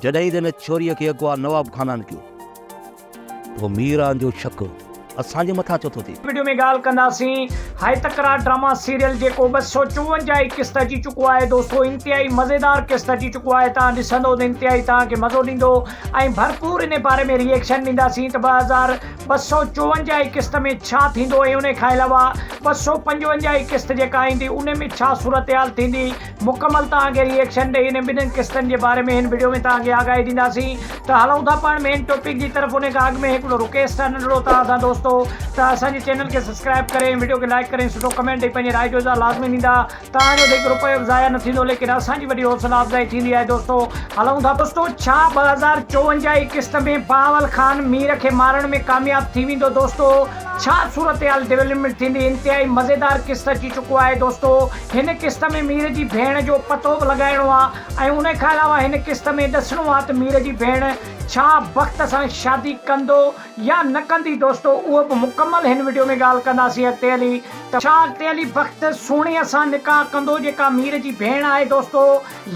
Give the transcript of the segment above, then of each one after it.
जॾहिं हिन छोरीअ खे अॻुवां नवाब खानान कयो तो मीरान जो शक असांजे मथां छो थो थिए। वीडियो में ॻाल्हि कंदासीं हाई तकरार ड्रामा सीरियल जेको 254 किस्त अची चुको आहे दोस्तों। इंतिहाई मज़ेदार किस्त अची चुको आहे। तव्हां ॾिसंदो त इंतिहाई तव्हांखे मज़ो ॾींदो ऐं भरपूर इन बारे में रिएक्शन ॾींदासीं त 254 किस्त में छा थींदो ऐं उन खां अलावा 255 किस्त जेका ईंदी उन में छा सूरत हाल थींदी। मुकमल तव्हांखे रिएक्शन ॾेई इन ॿिन्हिनि किस्तनि जे बारे में हिन वीडियो में तव्हांखे आगाही ॾींदासीं। त हलूं था पाण मेन टॉपिक जी तरफ़। उन खां अॻु में हिकिड़ो रिक्वेस्ट आहे नंढिड़ो तव्हां सां दोस्तों त असांजे चैनल खे सब्सक्राइब करें, वीडियो खे लाइक करें, सुठो कमेंट ॾेई पंहिंजी राय जो इज़हार लाज़मी ॾींदा। तव्हांजो हिकु रुपयो ज़ाया न थींदो लेकिन असांजी वॾी हौसला अफ़ज़ाई थींदी आहे दोस्तों। हलूं था दोस्तों। छा 2054 किस्त में बावल खान मीर खे मारण में कामयाब थी वेंदो दोस्तों? छा सूरत हाल डेवलपमेंट थींदी? इंतिहाई मज़ेदार किस्त अची चुको आहे दोस्तों। हिन किस्त में मीर जी भेण जो पतो बि लॻाइणो आहे ऐं उन खां अलावा हिन किस्त में ॾसणो आहे त मीर जी भेण छा वक़्त सां शादी कंदो या न कंदी दोस्तों। उहो बि मुकमल हिन वीडियो में ॻाल्हि कंदासीं अॻिते हली। त छा अॻिते हली वक़्त सुहिणीअ सां निकाह कंदो जेका मीर जी भेण आहे दोस्तों,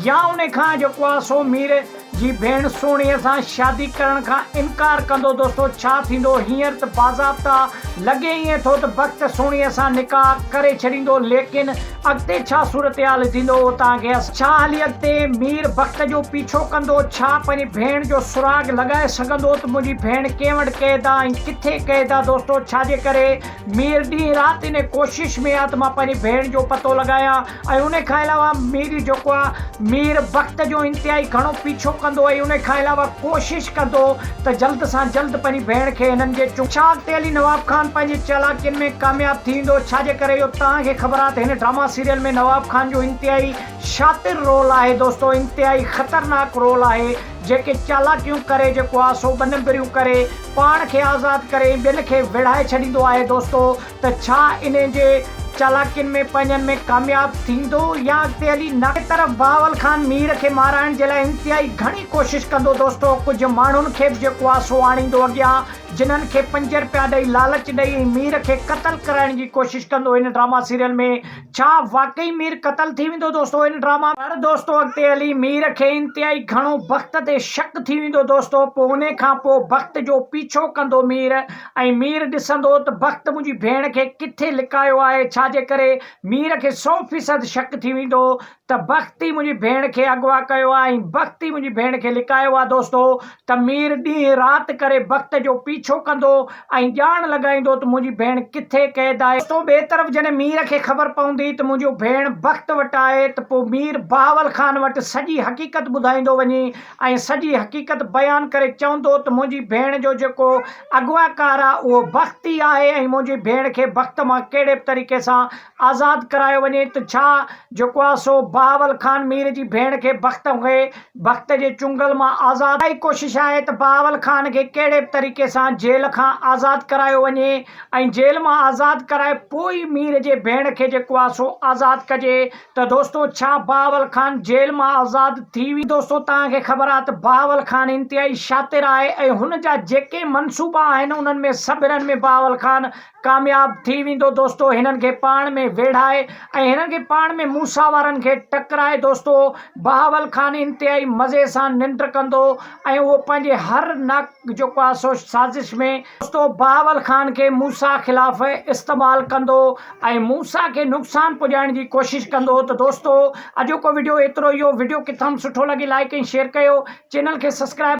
या उन खां जेको आहे सो मीर जी भेण सुहिणीअ सां शादी करण खां इनकार कंदो दोस्तों। छा थींदो? हींअर त बाज़ाब्ता लॻे ईअं थो त वक़्त सुहिणीअ सां निकाह करे छॾींदो लेकिन अॻिते छा सूरत हाल थींदो तव्हांखे छा हली अॻिते? मीर वक़्त जो पीछो कंदो? छा पंहिंजी भेण जो सुराग लॻाए सघंदो त मुंहिंजी भेण कंहिं वटि क़ैदा ऐं किथे क़ैदा दोस्तों? छाजे करे मीर ॾींहुं राति इन कोशिश में आहे त मां पंहिंजी भेण जो पतो लॻायां ऐं उन खां अलावा मीर जेको आहे मीर वक़्त जो इंतिहाई घणो पीछो कंदो ऐं उन खां अलावा कोशिश कंदो त जल्द सां जल्द पंहिंजी भेण खे हिननि जे छा अॻिते हली नवाब खान पंहिंजी चालाकियुनि में कामयाब थींदो? छाजे करे इहो तव्हांखे ख़बर आहे त हिन ड्रामा सीरियल में नवाब खान जो इंतिहाई शातिर रोल आहे दोस्तों। इंतिहाई ख़तरनाक रोल आहे। जेके चालाकियूं करे जेको आहे सो बनबरियूं करे पाण खे आज़ादु करे ॿियनि खे विढ़ाए छॾींदो आहे दोस्तों। त छा इन जे चालाकियुनि में पंहिंजनि में कामयाब थींदो या अॻिते हली न? तरफ़ बावल खान मीर खे माराइण जे लाइ इंतिहाई घणी कोशिश कंदो दोस्तों। कुझु माण्हुनि खे बि जेको आहे सो आणींदो अॻियां जिन्हनि खे 5 रुपया ॾेई लालच ॾेई मीर खे क़तल कराइण जी कोशिश कंदो हिन ड्रामा सीरियल में। छा वाकई मीर क़तल थी वेंदो दोस्तों हिन ड्रामा? पर दोस्तों अॻिते हली मीर खे इंतिहाई घणो वक़्त ते शक थी वेंदो दोस्तों। पोइ उन खां पोइ वक़्त जो पीछो कंदो मीर ऐं मीर ॾिसंदो त वक़्त मुंहिंजी भेण खे किथे लिकायो आहे। छाजे करे मीर खे 100% शक थी वेंदो त वक़्त ई मुंहिंजी भेण खे अगवा कयो आहे ऐं वक़्त ई मुंहिंजी भेण खे लिकायो आहे दोस्तों। त मीर ॾींहुं राति करे वक़्त जो पीछो कंदो ऐं ॼाण लॻाईंदो त मुंहिंजी भेण किथे क़ैद आहे दोस्तों। ॿिए तरफ़ जॾहिं मीर खे ख़बर पवंदी त मुंहिंजो भेण वक़्त वटि आहे त पोइ मीर बावल खान वटि सॼी हक़ीक़त ॿुधाईंदो वञे ऐं सॼी हक़ीक़त बयानु करे चवंदो त मुंहिंजी भेण जो जेको अगवाकार आहे उहो वक़्त ई आहे ऐं मुंहिंजी भेण खे वक़्त मां कहिड़े बि तरीक़े सां आज़ादु करायो वञे। त छा जेको आहे सो बावल खान मीर जी भेण खे वक़्त जे चुंगल मां आज़ादु जी कोशिश आहे त बावल खान खे कहिड़े बि तरीक़े सां जेल खां आज़ादु करायो वञे ऐं जेल मां आज़ादु कराए पोइ मीर जे भेण खे जेको आहे सो आज़ादु कजे। त दोस्तों छा बावल खान जेल मां आज़ादु थी वेंदो? दोस्तों तव्हांखे ख़बर आहे त बावल खान इंतिहाई शातिर आहे ऐं हुन जा जेके मनसूबा आहिनि उन्हनि में सभिनीनि में बावल खान कामयाब थी वेंदो दोस्तों। हिननि खे पाण में वेढ़ाए ऐं हिननि खे पाण में मूसा वारनि खे टकराए दोस्तों। बावल खान इंतिहाई मज़े सां निंड कंदो ऐं उहो पंहिंजे हर नाक जेको आहे सो साज़िश में दोस्तों बावल खान खे मूसा ख़िलाफ़ इस्तेमालु कंदो ऐं मूसा खे नुक़सानु पुॼाइण जी कोशिश कंदो। त दोस्तों अॼोको वीडियो एतिरो ई हो। वीडियो किथां सुठो लॻे लाइक ऐं शेयर कयो, चैनल खे सब्सक्राइब